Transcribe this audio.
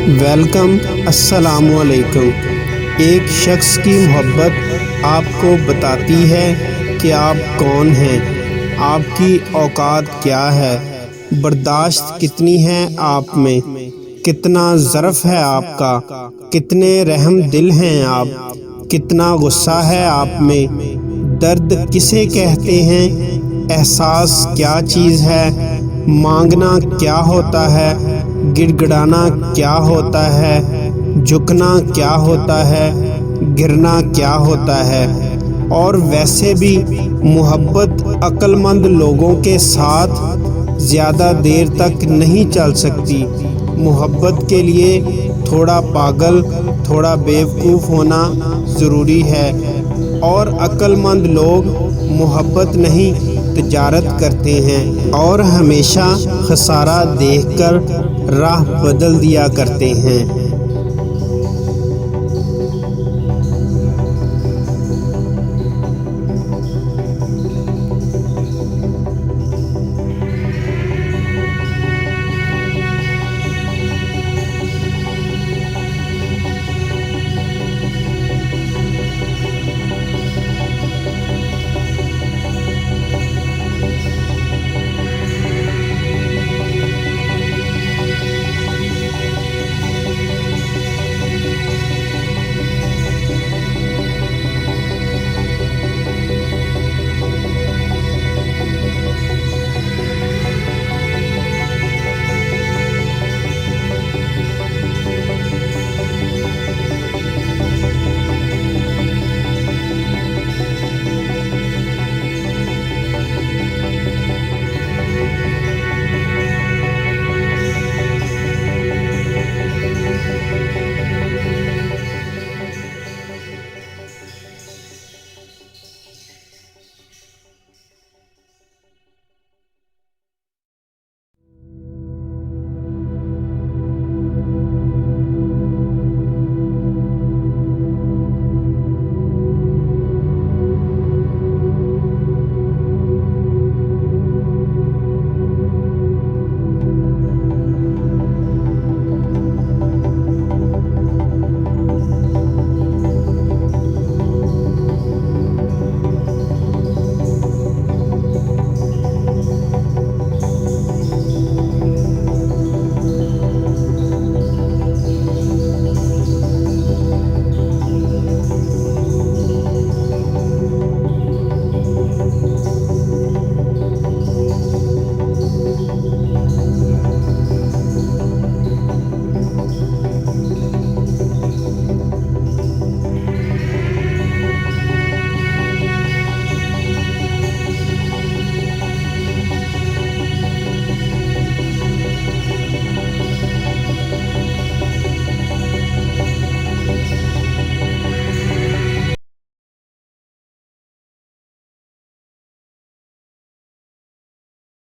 Welcome, अस्सलामुअलैकुम। एक शख्स की मोहब्बत आपको बताती है कि आप कौन हैं, आपकी औकात क्या है, बर्दाश्त कितनी है आप में, कितना ज़र्फ़ है आपका, कितने रहम दिल हैं आप, कितना गुस्सा है आप में, दर्द किसे कहते हैं, एहसास क्या चीज़ है, मांगना क्या होता है, गिड़गिड़ाना क्या होता है, झुकना क्या होता है, गिरना क्या होता है। और वैसे भी मोहब्बत अक्लमंद लोगों के साथ ज़्यादा देर तक नहीं चल सकती। मोहब्बत के लिए थोड़ा पागल, थोड़ा बेवकूफ़ होना ज़रूरी है। और अक्लमंद लोग मोहब्बत नहीं तिजारत करते हैं और हमेशा खसारा देखकर राह बदल दिया करते हैं।